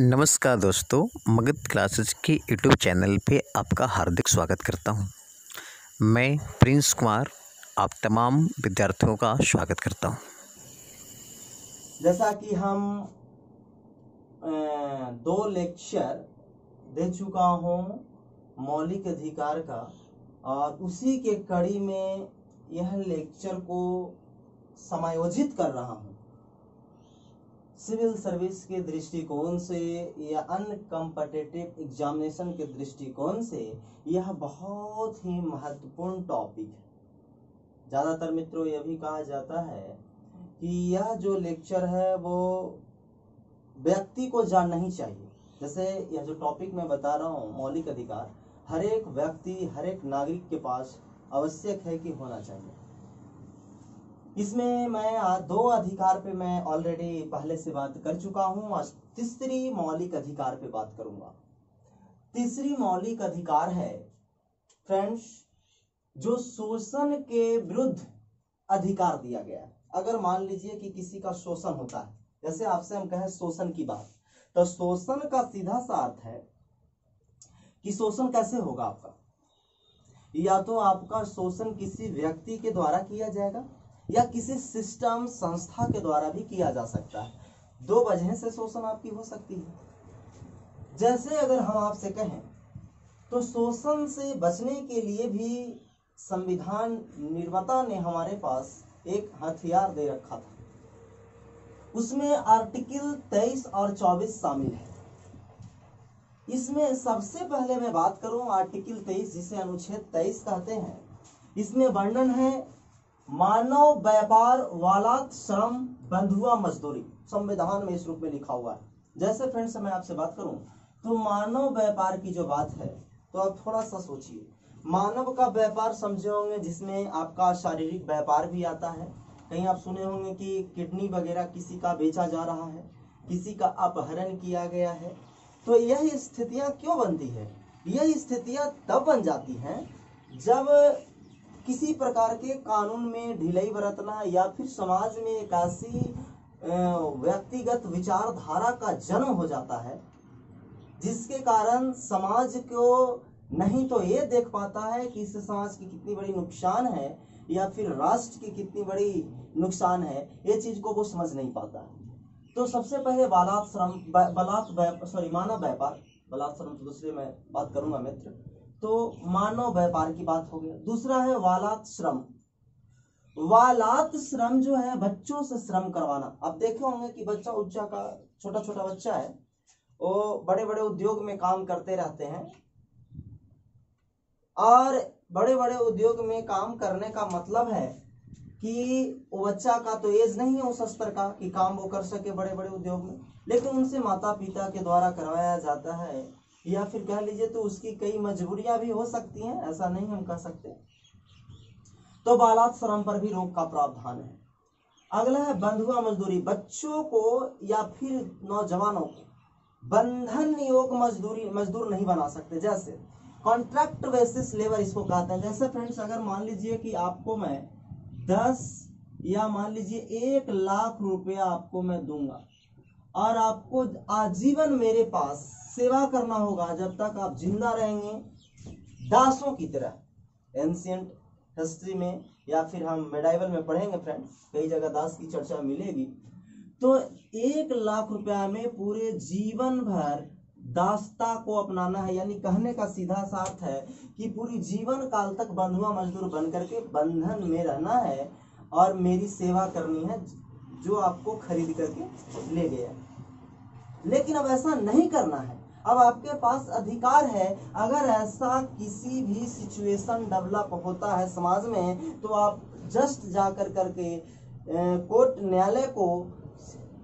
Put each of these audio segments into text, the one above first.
नमस्कार दोस्तों, मगध क्लासेस के यूट्यूब चैनल पे आपका हार्दिक स्वागत करता हूँ। मैं प्रिंस कुमार आप तमाम विद्यार्थियों का स्वागत करता हूँ। जैसा कि हम 2 लेक्चर दे चुका हूँ मौलिक अधिकार का, और उसी के कड़ी में यह लेक्चर को समायोजित कर रहा हूँ। सिविल सर्विस के दृष्टिकोण से या अन्य कॉम्पिटिटिव एग्जामिनेशन के दृष्टिकोण से यह बहुत ही महत्वपूर्ण टॉपिक है। ज़्यादातर मित्रों यह भी कहा जाता है कि यह जो लेक्चर है वो व्यक्ति को जानना ही चाहिए। जैसे यह जो टॉपिक मैं बता रहा हूँ मौलिक अधिकार, हर एक व्यक्ति, हर एक नागरिक के पास आवश्यक है कि होना चाहिए। इसमें मैं 2 अधिकार पे मैं ऑलरेडी पहले से बात कर चुका हूँ। आज तीसरी मौलिक अधिकार पे बात करूंगा। तीसरी मौलिक अधिकार है फ्रेंड्स, जो शोषण के विरुद्ध अधिकार दिया गया है। अगर मान लीजिए कि किसी का शोषण होता है, जैसे आपसे हम कहें शोषण की बात, तो शोषण का सीधा सा अर्थ है कि शोषण कैसे होगा आपका। या तो आपका शोषण किसी व्यक्ति के द्वारा किया जाएगा या किसी सिस्टम, संस्था के द्वारा भी किया जा सकता है। 2 वजह से शोषण आपकी हो सकती है। जैसे अगर हम आपसे कहें तो शोषण से बचने के लिए भी संविधान निर्माता ने हमारे पास एक हथियार दे रखा था। उसमें आर्टिकल 23 और 24 शामिल है। इसमें सबसे पहले मैं बात करूं आर्टिकल 23, जिसे अनुच्छेद 23 कहते हैं। इसमें वर्णन है मानव व्यापार, वालात, श्रम, बंधुआ मजदूरी। संविधान में इस रूप में लिखा हुआ है। जैसे फ्रेंड्स मैं आपसे बात करूं तो मानव व्यापार की जो बात है, तो आप थोड़ा सा सोचिए। मानव का व्यापार समझे होंगे जिसमें आपका शारीरिक व्यापार भी आता है। कहीं आप सुने होंगे कि किडनी वगैरह किसी का बेचा जा रहा है, किसी का अपहरण किया गया है। तो यह स्थितियां क्यों बनती है? यह स्थितियां तब बन जाती हैं जब किसी प्रकार के कानून में ढिलाई बरतना या फिर समाज में एक ऐसी व्यक्तिगत विचारधारा का जन्म हो जाता है जिसके कारण समाज को नहीं तो ये देख पाता है कि इस समाज की कितनी बड़ी नुकसान है या फिर राष्ट्र की कितनी बड़ी नुकसान है, ये चीज को वो समझ नहीं पाता है। तो सबसे पहले बालात श्रम, मानव व्यापार, बालात श्रम तो दूसरे में बात करूंगा मित्र। तो मानव व्यापार की बात हो गई। दूसरा है वालात श्रम। वालात श्रम जो है बच्चों से श्रम करवाना। आप देखे होंगे कि बच्चा उच्चा का छोटा छोटा बच्चा है, वो बड़े बड़े उद्योग में काम करते रहते हैं। और बड़े बड़े उद्योग में काम करने का मतलब है कि वो बच्चा का तो एज नहीं है उस स्तर का कि काम वो कर सके बड़े बड़े उद्योग में, लेकिन उनसे माता पिता के द्वारा करवाया जाता है, या फिर कह लीजिए तो उसकी कई मजबूरियां भी हो सकती हैं, ऐसा नहीं हम कह सकते। तो बालात श्रम पर भी रोक का प्रावधान है। अगला है बंधुआ मजदूरी। बच्चों को या फिर नौजवानों को बंधन योग मजदूर नहीं बना सकते। जैसे कॉन्ट्रैक्ट बेसिस लेबर इसको कहते हैं। जैसे फ्रेंड्स अगर मान लीजिए कि आपको मैं 10 या मान लीजिए 1 लाख रुपया आपको मैं दूंगा और आपको आजीवन मेरे पास सेवा करना होगा जब तक आप जिंदा रहेंगे, दासों की तरह। एंशिएंट हिस्ट्री में या फिर हम मेडाइवल में पढ़ेंगे फ्रेंड, कई जगह दास की चर्चा मिलेगी। तो 1 लाख रुपया में पूरे जीवन भर दासता को अपनाना है। यानी कहने का सीधा सा अर्थ है कि पूरी जीवन काल तक बंधुआ मजदूर बन करके बंधन में रहना है और मेरी सेवा करनी है, जो आपको खरीद करके ले गया। लेकिन अब ऐसा नहीं करना है। अब आपके पास अधिकार है, अगर ऐसा किसी भी सिचुएशन डेवलप होता है समाज में, तो आप जस्ट जाकर करके कोर्ट, न्यायालय को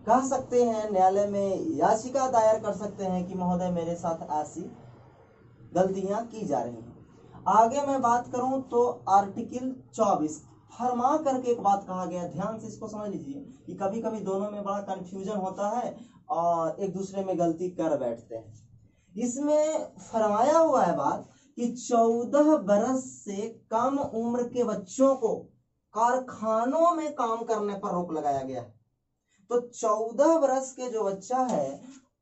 कह सकते हैं, न्यायालय में याचिका दायर कर सकते हैं कि महोदय मेरे साथ ऐसी गलतियां की जा रही हैं। आगे मैं बात करूं तो आर्टिकल 24 फरमा करके एक बात कहा गया, ध्यान से इसको समझ लीजिए कि कभी कभी दोनों में बड़ा कंफ्यूजन होता है और एक दूसरे में गलती कर बैठते हैं। इसमें फरमाया हुआ है बात कि 14 बरस से कम उम्र के बच्चों को कारखानों में काम करने पर रोक लगाया गया है। तो 14 वर्ष के जो बच्चा है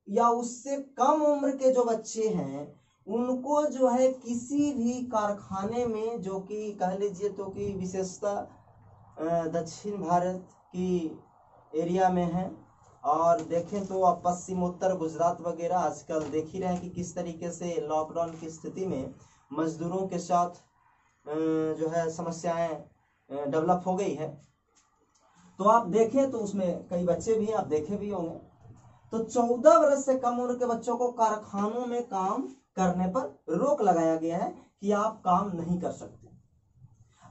या उससे कम उम्र के जो बच्चे हैं उनको जो है किसी भी कारखाने में, जो कि कह लीजिए तो कि विशेषतः दक्षिण भारत की एरिया में है, और देखें तो आप पश्चिमोत्तर गुजरात वगैरह आजकल देख ही रहे हैं कि किस तरीके से लॉकडाउन की स्थिति में मजदूरों के साथ जो है समस्याएं डेवलप हो गई है। तो आप देखें तो उसमें कई बच्चे भी आप देखे भी होंगे। तो 14 वर्ष से कम उम्र के बच्चों को कारखानों में काम करने पर रोक लगाया गया है कि आप काम नहीं कर सकते।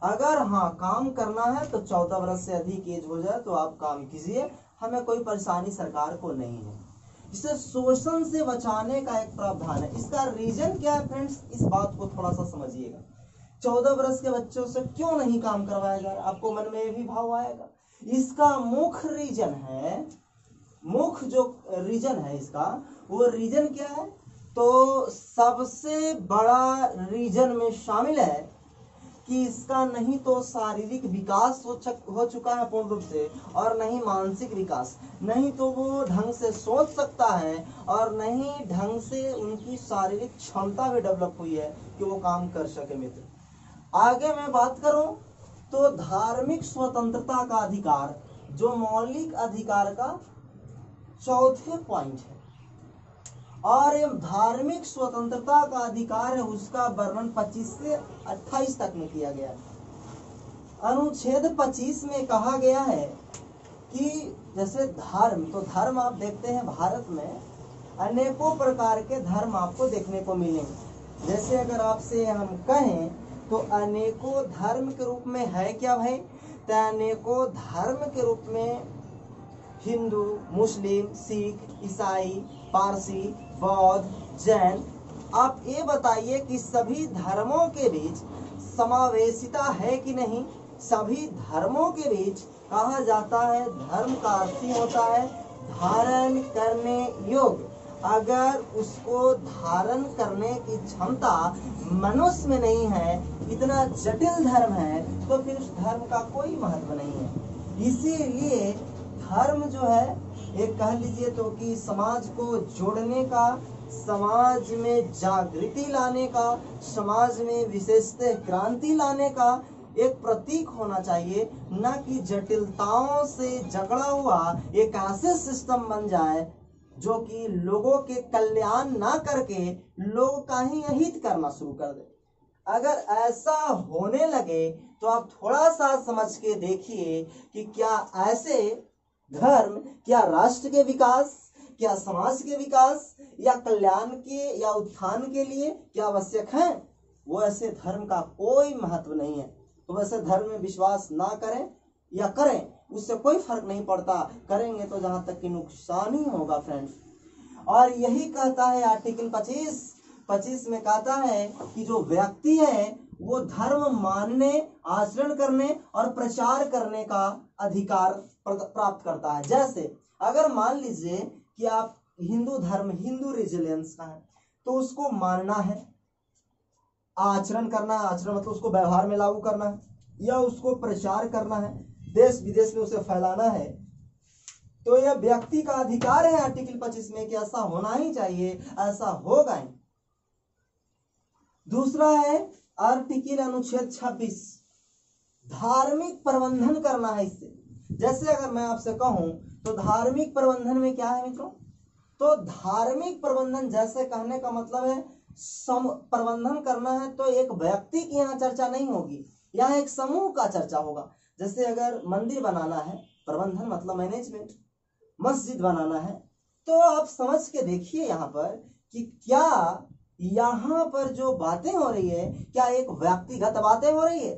अगर हाँ काम करना है तो 14 वर्ष से अधिक एज हो जाए तो आप काम कीजिए, हमें कोई परेशानी सरकार को नहीं है। इसे शोषण से बचाने का एक प्रावधान है। इसका रीजन क्या है फ्रेंड्स, इस बात को थोड़ा सा समझिएगा। 14 वर्ष के बच्चों से क्यों नहीं काम करवाया जा रहा, आपको मन में ये भी भाव आएगा। इसका मुख्य रीजन है, मुख्य जो रीजन है इसका, वो रीजन क्या है, तो सबसे बड़ा रीजन में शामिल है कि इसका नहीं तो शारीरिक विकास हो चुका है पूर्ण रूप से, और नहीं मानसिक विकास, नहीं तो वो ढंग से सोच सकता है, और नहीं ढंग से उनकी शारीरिक क्षमता भी डेवलप हुई है कि वो काम कर सके। मित्र आगे मैं बात करूं तो धार्मिक स्वतंत्रता का अधिकार जो मौलिक अधिकार का चौथे पॉइंट है, और ये धार्मिक स्वतंत्रता का अधिकार है उसका वर्णन 25 से 28 तक में किया गया है। अनुच्छेद 25 में कहा गया है कि जैसे धर्म, तो धर्म आप देखते हैं भारत में अनेकों प्रकार के धर्म आपको देखने को मिलेंगे। जैसे अगर आपसे हम कहें तो अनेकों धर्म के रूप में है क्या भाई, तो अनेकों धर्म के रूप में हिंदू, मुस्लिम, सिख, ईसाई, पारसी, बौद्ध, जैन। आप ये बताइए कि सभी धर्मों के बीच समावेशिता है कि नहीं। सभी धर्मों के बीच कहा जाता है, धर्म का अर्थ ही होता है धारण करने योग्य। अगर उसको धारण करने की क्षमता मनुष्य में नहीं है, इतना जटिल धर्म है, तो फिर उस धर्म का कोई महत्व नहीं है। इसीलिए धर्म जो है एक कह लीजिए तो कि समाज को जोड़ने का, समाज में जागृति लाने का, समाज में विशेषतः क्रांति लाने का एक प्रतीक होना चाहिए, न कि जटिलताओं से जकड़ा हुआ एक ऐसे सिस्टम बन जाए जो कि लोगों के कल्याण ना करके लोगों का ही अहित करना शुरू कर दे। अगर ऐसा होने लगे तो आप थोड़ा सा समझ के देखिए कि क्या ऐसे धर्म, क्या राष्ट्र के विकास, क्या समाज के विकास या कल्याण के या उत्थान के लिए क्या आवश्यक है। वो ऐसे धर्म का कोई महत्व नहीं है। तो वैसे धर्म में विश्वास ना करें या करें, उससे कोई फर्क नहीं पड़ता। करेंगे तो जहां तक कि नुकसान ही होगा फ्रेंड्स। और यही कहता है आर्टिकल 25 में कहता है कि जो व्यक्ति है वो धर्म मानने, आचरण करने और प्रचार करने का अधिकार प्राप्त करता है। जैसे अगर मान लीजिए कि आप हिंदू धर्म, हिंदू रिलीजियंस का है, तो उसको मानना है, आचरण करना है, आचरण मतलब उसको व्यवहार में लागू करना है, या उसको प्रचार करना है, देश विदेश में उसे फैलाना है, तो यह व्यक्ति का अधिकार है आर्टिकल 25 में कि ऐसा होना ही चाहिए, ऐसा होगा ही। दूसरा है आर्टिकल अनुच्छेद 26, धार्मिक प्रबंधन करना है इससे। जैसे अगर मैं आपसे कहूं तो धार्मिक प्रबंधन में क्या है मित्रों, तो धार्मिक प्रबंधन जैसे कहने का मतलब है प्रबंधन करना है, तो एक व्यक्ति की यहाँ चर्चा नहीं होगी, यहाँ एक समूह का चर्चा होगा। जैसे अगर मंदिर बनाना है, प्रबंधन मतलब मैनेजमेंट, मस्जिद बनाना है, तो आप समझ के देखिए यहाँ पर कि क्या यहाँ पर जो बातें हो रही है क्या एक व्यक्तिगत बातें हो रही है,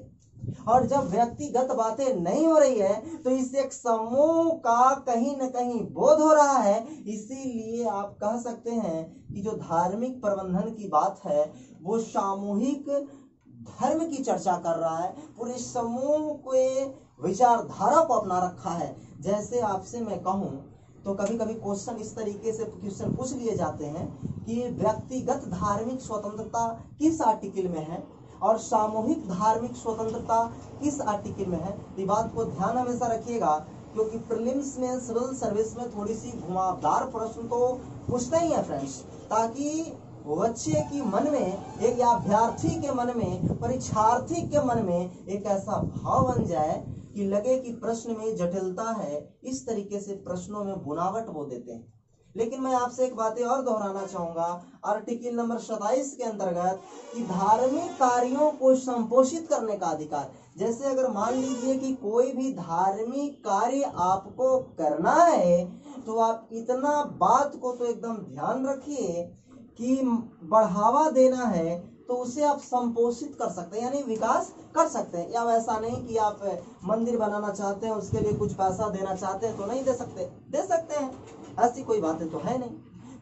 और जब व्यक्तिगत बातें नहीं हो रही है तो इससे एक समूह का कहीं न कहीं बोध हो रहा है। इसीलिए आप कह सकते हैं कि जो धार्मिक प्रबंधन की बात है वो सामूहिक धर्म की चर्चा कर रहा है, पूरे समूह को विचारधारा को अपना रखा है। जैसे आपसे मैं कहूं तो कभी कभी क्वेश्चन इस तरीके से क्वेश्चन पूछ लिए जाते हैं कि व्यक्तिगत धार्मिक स्वतंत्रता किस आर्टिकल में है और सामूहिक धार्मिक स्वतंत्रता किस आर्टिकल में है। इस बात को ध्यान हमेशा रखिएगा क्योंकि प्रीलिम्स में सिविल सर्विस में थोड़ी सी घुमावदार प्रश्न तो पूछते ही है फ्रेंड्स, ताकि बच्चे की मन में एक या अभ्यर्थी के मन में, परीक्षार्थी के मन में एक ऐसा भाव बन जाए कि लगे कि प्रश्न में जटिलता है। इस तरीके से प्रश्नों में बुनावट वो देते हैं। लेकिन मैं आपसे एक बात और दोहराना चाहूंगा, आर्टिकल नंबर 27 के अंतर्गत कि धार्मिक कार्यों को संपोषित करने का अधिकार। जैसे अगर मान लीजिए कि कोई भी धार्मिक कार्य आपको करना है, तो आप इतना बात को तो एकदम ध्यान रखिए कि बढ़ावा देना है तो उसे आप संपोषित कर सकते हैं, यानी विकास कर सकते हैं। या वैसा नहीं कि आप मंदिर बनाना चाहते हैं, उसके लिए कुछ पैसा देना चाहते हैं तो नहीं दे सकते, दे सकते हैं, ऐसी कोई बातें तो है नहीं,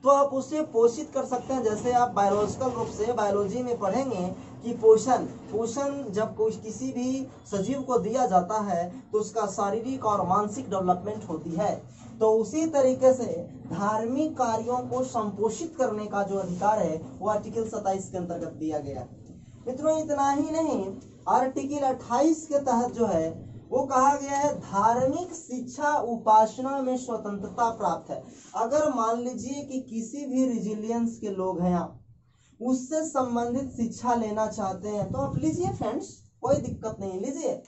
तो आप उसे पोषित कर सकते हैं। जैसे आप बायोलॉजिकल रूप से बायोलॉजी में पढ़ेंगे कि पोषण जब कोई किसी भी सजीव को दिया जाता है तो उसका शारीरिक और मानसिक डेवलपमेंट होती है। तो उसी तरीके से धार्मिक कार्यों को संपोषित करने का जो अधिकार है वो आर्टिकल 27 के अंतर्गत दिया गया है। मित्रों, इतना ही नहीं, आर्टिकल 28 के तहत जो है वो कहा गया है धार्मिक शिक्षा उपासना में स्वतंत्रता प्राप्त है। अगर मान लीजिए कि किसी भी रिलीजियंस के लोग हैं, आप उससे संबंधित शिक्षा लेना चाहते हैं तो आप लीजिए फ्रेंड्स, कोई दिक्कत नहीं, लीजिए।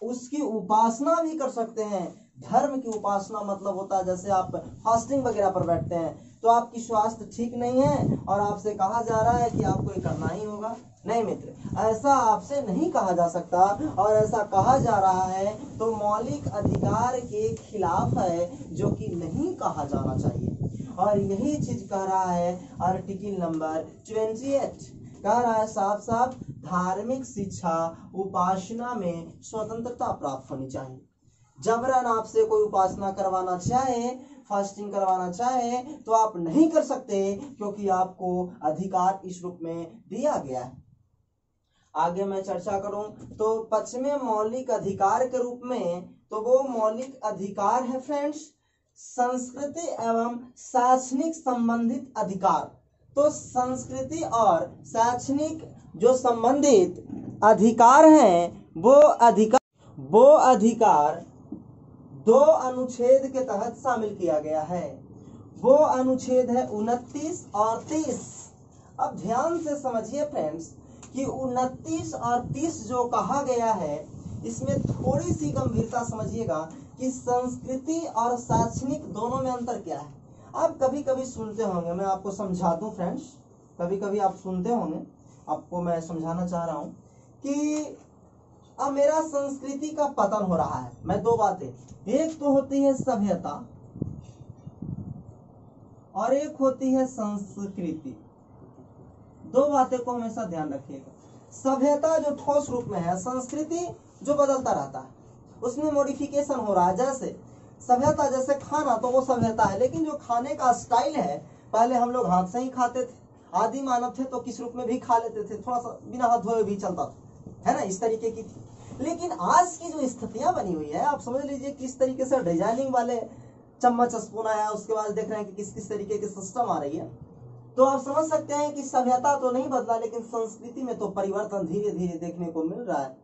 उसकी उपासना भी कर सकते हैं। धर्म की उपासना मतलब होता है जैसे आप फास्टिंग वगैरह पर बैठते हैं तो आपकी स्वास्थ्य ठीक नहीं है और आपसे कहा जा रहा है कि आपको ये करना ही होगा। नहीं मित्र, ऐसा आपसे नहीं कहा जा सकता, और ऐसा कहा जा रहा है तो मौलिक अधिकार के खिलाफ है, जो कि नहीं कहा जाना चाहिए। और यही चीज कह रहा है आर्टिकल नंबर 28, कह रहा है साफ साफ धार्मिक शिक्षा उपासना में स्वतंत्रता प्राप्त होनी चाहिए। जबरन आपसे कोई उपासना करवाना चाहे, फास्टिंग करवाना चाहे तो आप नहीं कर सकते, क्योंकि आपको अधिकार इस रूप में दिया गया है। आगे मैं चर्चा करूं तो पश्चिमी मौलिक अधिकार के रूप में, तो वो मौलिक अधिकार है फ्रेंड्स संस्कृति एवं शैक्षणिक संबंधित अधिकार। तो संस्कृति और शैक्षणिक जो संबंधित अधिकार हैं वो अधिकार 2 अनुच्छेद के तहत शामिल किया गया है। वो अनुच्छेद है 29 और 30। अब ध्यान से समझिए फ्रेंड्स कि 29 और 30 जो कहा गया है, इसमें थोड़ी सी गंभीरता समझिएगा कि संस्कृति और शैक्षणिक दोनों में अंतर क्या है। आप कभी कभी सुनते होंगे, मैं आपको समझा दूं फ्रेंड्स, कभी कभी आप सुनते होंगे, आपको मैं समझाना चाह रहा हूं कि अब मेरा संस्कृति का पतन हो रहा है। मैं 2 बातें, एक तो होती है सभ्यता और एक होती है संस्कृति। 2 बातें को हमेशा ध्यान रखिएगा। सभ्यता जो ठोस रूप में है, संस्कृति जो बदलता रहता है, उसमें मॉडिफिकेशन हो रहा है। जैसे सभ्यता, जैसे खाना तो वो सभ्यता है, लेकिन जो खाने का स्टाइल है, पहले हम लोग हाथ से ही खाते थे, आदि मानव थे तो किस रूप में भी खा लेते थे, थोड़ा सा बिना हाथ धोए भी चलता था, है ना, इस तरीके की थी। लेकिन आज की जो स्थितियां बनी हुई है, आप समझ लीजिए किस तरीके से डिजाइनिंग वाले चम्मच स्पून आया, उसके बाद देख रहे हैं कि किस किस तरीके की सिस्टम आ रही है। तो आप समझ सकते हैं कि सभ्यता तो नहीं बदला, लेकिन संस्कृति में तो परिवर्तन धीरे धीरे देखने को मिल रहा है।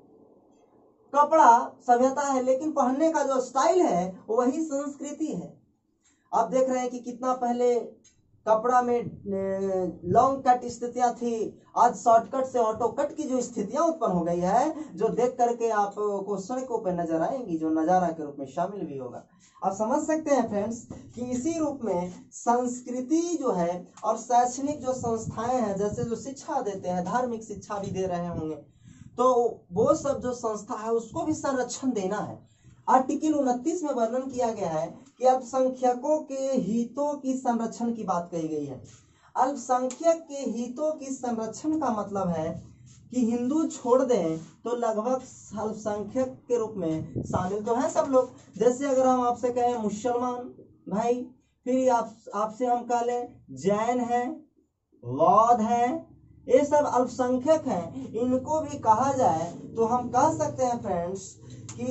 कपड़ा सभ्यता है, लेकिन पहनने का जो स्टाइल है वही संस्कृति है। आप देख रहे हैं कि कितना पहले कपड़ा में लॉन्ग कट स्थितियां थी, आज शॉर्टकट से ऑटो कट की जो स्थितियां उत्पन्न हो गई है, जो देख करके आपको सड़कों पर नजर आएंगी, जो नजारा के रूप में शामिल भी होगा। आप समझ सकते हैं फ्रेंड्स कि इसी रूप में संस्कृति जो है और शैक्षणिक जो संस्थाएं हैं, जैसे जो शिक्षा देते हैं, धार्मिक शिक्षा भी दे रहे होंगे, तो वो सब जो संस्था है उसको भी संरक्षण देना है। आर्टिकल 29 में वर्णन किया गया है कि अल्पसंख्यकों के हितों की संरक्षण की बात कही गई है। अल्पसंख्यक के हितों की संरक्षण का मतलब है कि हिंदू छोड़ दें तो लगभग अल्पसंख्यक के रूप में शामिल तो हैं सब लोग। जैसे अगर हम आपसे कहें मुसलमान भाई, फिर आपसे हम कह लें जैन है, बौद्ध है, ये सब अल्पसंख्यक हैं, इनको भी कहा जाए तो हम कह सकते हैं फ्रेंड्स कि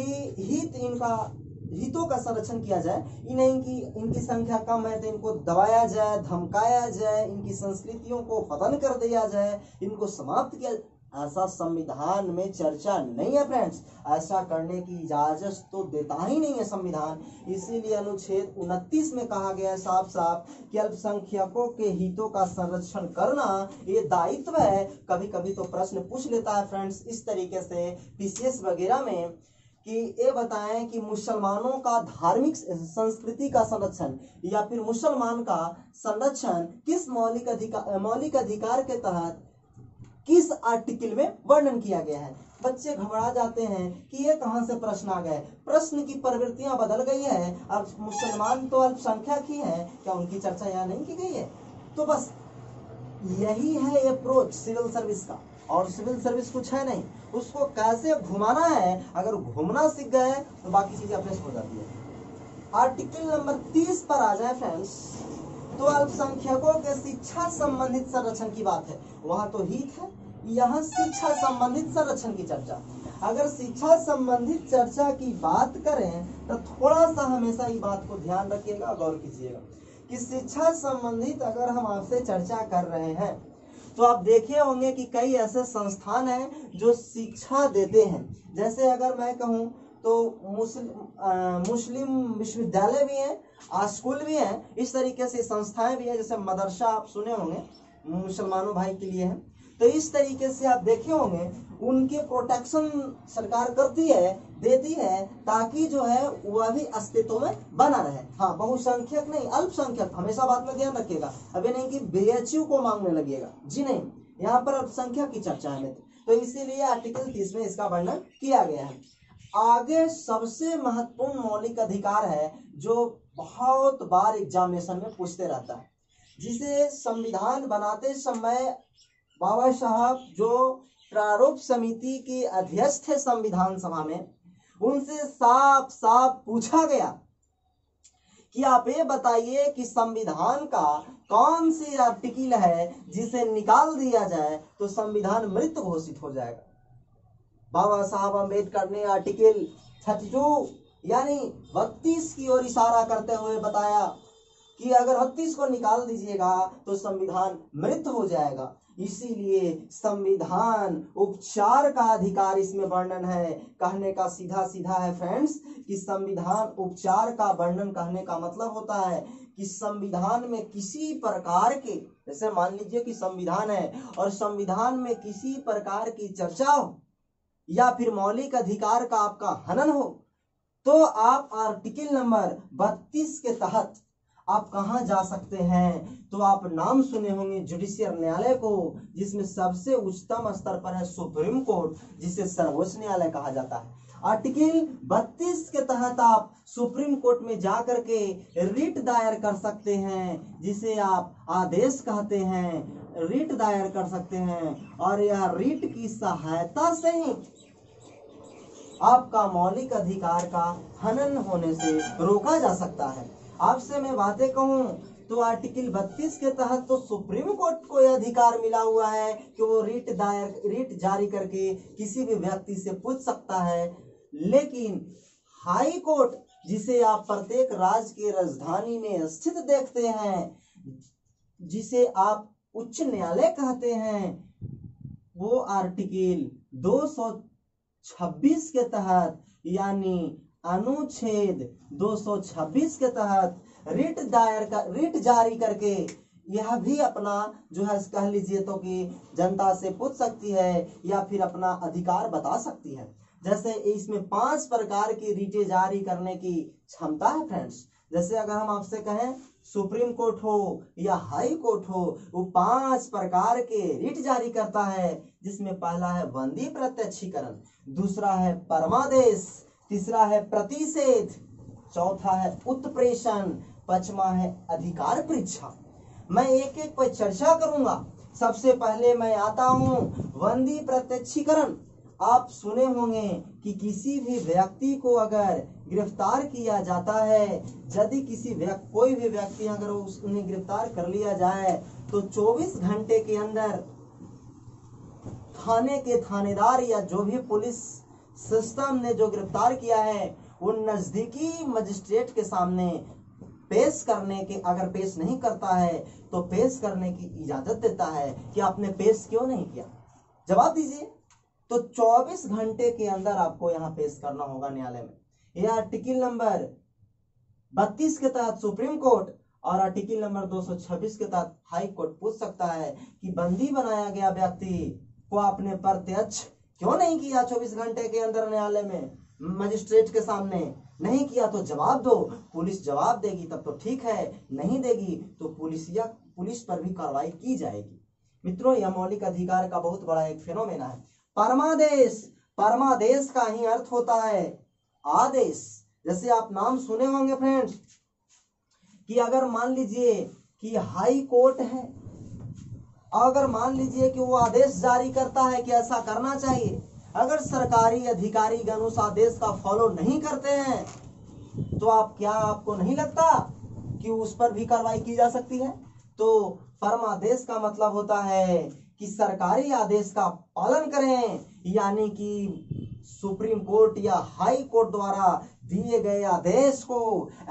हितों का संरक्षण किया जाए। ये नहीं कि इनकी संख्या कम है तो इनको दबाया जाए, धमकाया जाए, इनकी संस्कृतियों को पतन कर दिया जाए, इनको समाप्त किया, ऐसा संविधान में चर्चा नहीं है फ्रेंड्स। ऐसा करने की इजाजत तो देता ही नहीं है संविधान। इसीलिए अनुच्छेद 29 में कहा गया है साफ साफ कि अल्पसंख्यकों के हितों का संरक्षण करना ये दायित्व है। कभी कभी तो प्रश्न पूछ लेता है फ्रेंड्स इस तरीके से पीसीएस वगैरह में कि ये बताएं कि मुसलमानों का धार्मिक संस्कृति का संरक्षण या फिर मुसलमान का संरक्षण किस मौलिक अधिकार के तहत किस आर्टिकल में वर्णन किया गया है। बच्चे घबरा जाते हैं कि ये कहां से प्रश्न आ गए। प्रश्न की प्रवृत्तियां बदल गई है। अब मुसलमान तो अल्पसंख्यक ही हैं, क्या उनकी चर्चा यहाँ नहीं की गई है? तो बस यही है अप्रोच सिविल सर्विस का। और सिविल सर्विस कुछ है नहीं, उसको कैसे घुमाना है। अगर घूमना सीख गए तो बाकी चीजें अपने से हो जाती है। आर्टिकल नंबर 30 पर आ जाए फ्रेंड्स, तो अल्पसंख्यकों के शिक्षा संबंधित संरक्षण की बात है। वहां तो हित है, यहाँ शिक्षा संबंधित संरक्षण की चर्चा। अगर शिक्षा संबंधित चर्चा की बात करें तो थोड़ा सा हमेशा ये बात को ध्यान रखिएगा, गौर कीजिएगा कि शिक्षा संबंधित अगर हम आपसे चर्चा कर रहे हैं तो आप देखे होंगे कि कई ऐसे संस्थान हैं जो शिक्षा देते हैं। जैसे अगर मैं कहूँ तो मुस्लिम विश्वविद्यालय भी हैं, स्कूल भी हैं, इस तरीके से संस्थाएं भी हैं। जैसे मदरसा आप सुने होंगे, मुसलमानों भाई के लिए है। तो इस तरीके से आप देखे होंगे उनके प्रोटेक्शन सरकार करती है, देती है, ताकि जो है वह भी अस्तित्व में बना रहे। हाँ, बहुसंख्यक नहीं, अल्पसंख्यक, हमेशा बात में ध्यान रखिएगा। अभी नहीं कि बीएचयू को मांगने लगिएगा, जी नहीं, यहाँ पर अल्पसंख्यक की चर्चा है। तो इसीलिए आर्टिकल 30 में इसका वर्णन किया गया है। आगे सबसे महत्वपूर्ण मौलिक अधिकार है जो बहुत बार एग्जामिनेशन में पूछते रहता है, जिसे संविधान बनाते समय बाबा साहब जो प्रारूप समिति के अध्यक्ष थे संविधान सभा में, उनसे साफ साफ पूछा गया कि आप ये बताइए कि संविधान का कौन सी आर्टिकल है जिसे निकाल दिया जाए तो संविधान मृत घोषित हो जाएगा। बाबा साहब अम्बेडकर ने आर्टिकल 32 यानी 32 की ओर इशारा करते हुए बताया कि अगर 32 को निकाल दीजिएगा तो संविधान मृत हो जाएगा। इसीलिए संविधान उपचार का अधिकार इसमें वर्णन है। कहने का सीधा सीधा है फ्रेंड्स कि संविधान उपचार का वर्णन कहने का मतलब होता है कि संविधान में किसी प्रकार के, जैसे मान लीजिए कि संविधान है और संविधान में किसी प्रकार की चर्चा हो या फिर मौलिक अधिकार का आपका हनन हो, तो आप आर्टिकल नंबर 32 के तहत आप कहां जा सकते हैं। तो आप नाम सुने होंगे जुडिशियल न्यायालय को, जिसमें सबसे उच्चतम स्तर पर है सुप्रीम कोर्ट, जिसे सर्वोच्च न्यायालय कहा जाता है। आर्टिकल 32 के तहत आप सुप्रीम कोर्ट में जाकर के रिट दायर कर सकते हैं, जिसे आप आदेश कहते हैं। रिट दायर कर सकते हैं और यह रिट की सहायता से ही आपका मौलिक अधिकार का हनन होने से रोका जा सकता है। आपसे मैं बातें कहूं तो आर्टिकल 32 के तहत तो सुप्रीम कोर्ट को यह अधिकार मिला हुआ है कि वो रिट जारी करके किसी भी व्यक्ति से पूछ सकता है। लेकिन हाई कोर्ट, जिसे आप प्रत्येक राज्य के राजधानी में स्थित देखते हैं, जिसे आप उच्च न्यायालय कहते हैं, वो आर्टिकल 226 के तहत यानी अनुच्छेद 226 के तहत रिट जारी करके यह भी अपना जो है कह लीजिए तो कि जनता से पूछ सकती है या फिर अपना अधिकार बता सकती है। जैसे इसमें 5 प्रकार की रिटें जारी करने की क्षमता है फ्रेंड्स। जैसे अगर हम आपसे कहें सुप्रीम कोर्ट हो या हाई कोर्ट हो, वो 5 प्रकार के रिट जारी करता है, जिसमें पहला है बंदी प्रत्यक्षीकरण, दूसरा है परमादेश, तीसरा है प्रतिषेध, चौथा है उत्प्रेषण, पांचवा है अधिकार परीक्षा। मैं एक एक पर चर्चा करूंगा। सबसे पहले मैं आता हूं बंदी प्रत्यक्षीकरण। आप सुने होंगे कि किसी भी व्यक्ति को अगर गिरफ्तार किया जाता है, यदि कोई भी व्यक्ति अगर उन्हें गिरफ्तार कर लिया जाए तो 24 घंटे के अंदर थाने के थानेदार या जो भी पुलिस सिस्टम ने जो गिरफ्तार किया है वो नजदीकी मजिस्ट्रेट के सामने पेश करने के, अगर पेश नहीं करता है तो पेश करने की इजाजत देता है कि आपने पेश क्यों नहीं किया। जवाब दीजिए। तो 24 घंटे के अंदर आपको यहाँ पेश करना होगा न्यायालय में। यह आर्टिकल नंबर 32 के तहत सुप्रीम कोर्ट और आर्टिकल नंबर 226 के तहत हाई कोर्ट पूछ सकता है कि बंदी बनाया गया व्यक्ति को आपने प्रत्यक्ष क्यों नहीं किया 24 घंटे के अंदर न्यायालय में, मजिस्ट्रेट के सामने नहीं किया तो जवाब दो। पुलिस जवाब देगी तब तो ठीक है, नहीं देगी तो पुलिस पर भी कार्रवाई की जाएगी। मित्रों, यह मौलिक अधिकार का बहुत बड़ा एक फेनोमेना है। परमादेश, परमादेश का ही अर्थ होता है आदेश। जैसे आप नाम सुने होंगे फ्रेंड्स कि अगर मान लीजिए कि हाई कोर्ट है, अगर मान लीजिए कि वो आदेश जारी करता है कि ऐसा करना चाहिए, अगर सरकारी अधिकारीगण उस आदेश का फॉलो नहीं करते हैं तो आपको नहीं लगता कि उस पर भी कार्रवाई की जा सकती है? तो परमादेश का मतलब होता है कि सरकारी आदेश का पालन करें, यानी कि सुप्रीम कोर्ट या हाई कोर्ट द्वारा दिए गए आदेश को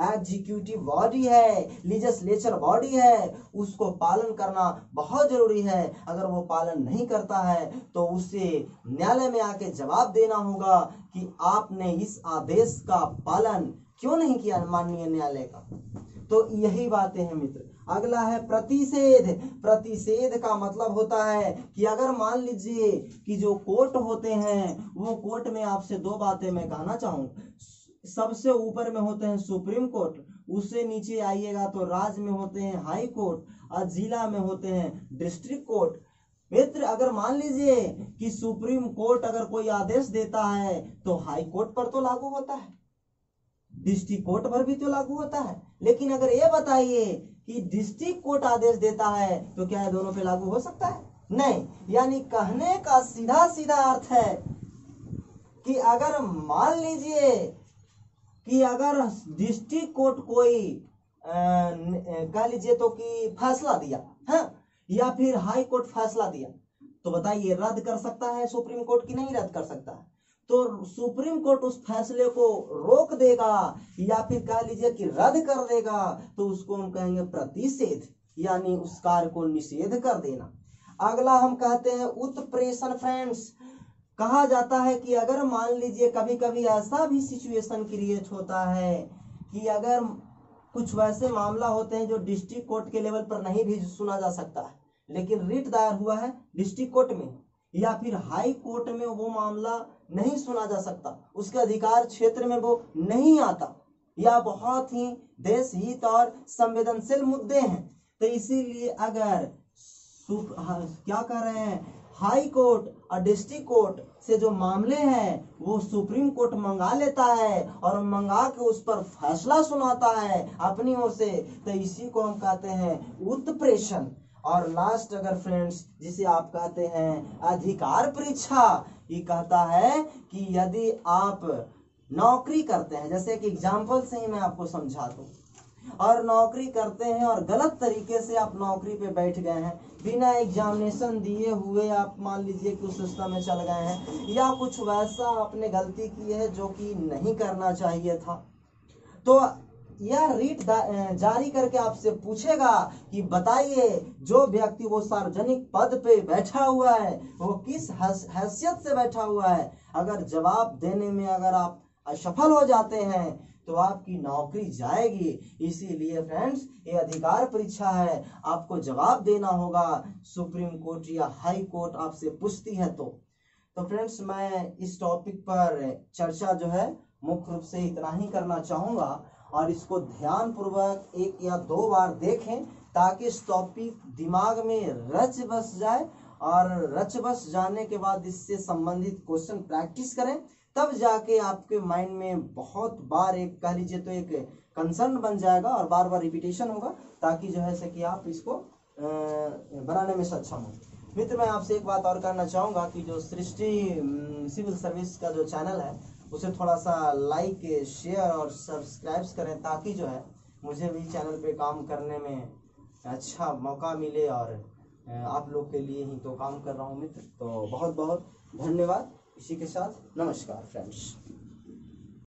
एग्जीक्यूटिव बॉडी है, लेजिस्लेचर बॉडी है, उसको पालन करना बहुत जरूरी है। अगर वो पालन नहीं करता है तो उसे न्यायालय में आके जवाब देना होगा कि आपने इस आदेश का पालन क्यों नहीं किया माननीय न्यायालय का। तो यही बातें हैं मित्र। अगला है प्रतिषेध। प्रतिषेध का मतलब होता है कि अगर मान लीजिए कि जो कोर्ट होते हैं वो कोर्ट में आपसे दो बातें मैं कहना चाहूँ। सबसे ऊपर में होते हैं सुप्रीम कोर्ट, उससे नीचे आइएगा तो राज्य में होते हैं हाई कोर्ट और जिला में होते हैं डिस्ट्रिक्ट कोर्ट। मित्र, अगर मान लीजिए कि सुप्रीम कोर्ट अगर कोई आदेश देता है तो हाई कोर्ट पर तो लागू होता है, डिस्ट्रिक्ट कोर्ट पर भी तो लागू होता है, लेकिन अगर ये बताइए कि डिस्ट्रिक्ट कोर्ट आदेश देता है तो क्या ये दोनों पे लागू हो सकता है? नहीं। यानी कहने का सीधा सीधा अर्थ है कि अगर मान लीजिए कि अगर डिस्ट्रिक्ट कोर्ट कोई कह लीजिए तो कि फैसला दिया है या फिर हाई कोर्ट फैसला दिया, तो बताइए रद्द कर सकता है सुप्रीम कोर्ट की नहीं रद्द कर सकता है? तो सुप्रीम कोर्ट उस फैसले को रोक देगा या फिर कह लीजिए कि रद्द कर देगा, तो उसको हम कहेंगे प्रतिषेध, यानी उस कार्य को निषेध कर देना। अगला हम कहते हैं उत्प्रेषण। फ्रेंड्स, कहा जाता है कि अगर मान लीजिए कभी कभी ऐसा भी सिचुएशन क्रिएट होता है कि अगर कुछ वैसे मामला होते हैं जो डिस्ट्रिक्ट कोर्ट के लेवल पर नहीं भी सुना जा सकता है, लेकिन रिट दायर हुआ है डिस्ट्रिक्ट कोर्ट में या फिर हाई कोर्ट में, वो मामला नहीं सुना जा सकता, उसके अधिकार क्षेत्र में वो नहीं आता, या बहुत ही देश हित और संवेदनशील मुद्दे हैं, तो इसीलिए अगर क्या कर रहे हैं हाई कोर्ट और डिस्ट्रिक्ट कोर्ट से जो मामले हैं वो सुप्रीम कोर्ट मंगा लेता है और मंगा के उस पर फैसला सुनाता है अपनी ओर से, तो इसी को हम कहते हैं उत्प्रेषण। और लास्ट अगर फ्रेंड्स जिसे आप कहते हैं अधिकार परीक्षा, ये कहता है कि यदि आप नौकरी करते हैं, जैसे कि एग्जाम्पल से ही मैं आपको समझा दूं, और नौकरी करते हैं और गलत तरीके से आप नौकरी पे बैठ गए हैं, बिना एग्जामिनेशन दिए हुए आप मान लीजिए कि उस सिस्टम में चल गए हैं, या कुछ वैसा आपने गलती की है जो कि नहीं करना चाहिए था, तो यह रिट जारी करके आपसे पूछेगा कि बताइए जो व्यक्ति वो सार्वजनिक पद पे बैठा हुआ है वो किस हैसियत से बैठा हुआ है। अगर जवाब देने में अगर आप असफल हो जाते हैं तो आपकी नौकरी जाएगी। इसीलिए फ्रेंड्स ये अधिकार परीक्षा है, आपको जवाब देना होगा। सुप्रीम कोर्ट या हाई कोर्ट आपसे पूछती है तो फ्रेंड्स मैं इस टॉपिक पर चर्चा जो है मुख्य रूप से इतना ही करना चाहूँगा, और इसको ध्यान पूर्वक 1 या 2 बार देखें ताकि इस टॉपिक दिमाग में रच बस जाए, और रच बस जाने के बाद इससे संबंधित क्वेश्चन प्रैक्टिस करें, तब जाके आपके माइंड में बहुत बार एक कह लीजिए तो एक कंसर्न बन जाएगा और बार बार रिपीटेशन होगा, ताकि जो है कि आप इसको बनाने में सक्षम हो। मित्र, मैं आपसे एक बात और करना चाहूँगा कि जो सृष्टि सिविल सर्विस का जो चैनल है उसे थोड़ा सा लाइक, शेयर और सब्सक्राइब करें, ताकि जो है मुझे भी चैनल पे काम करने में अच्छा मौका मिले, और आप लोग के लिए ही तो काम कर रहा हूँ मित्र। तो बहुत बहुत धन्यवाद। इसी के साथ नमस्कार फ्रेंड्स।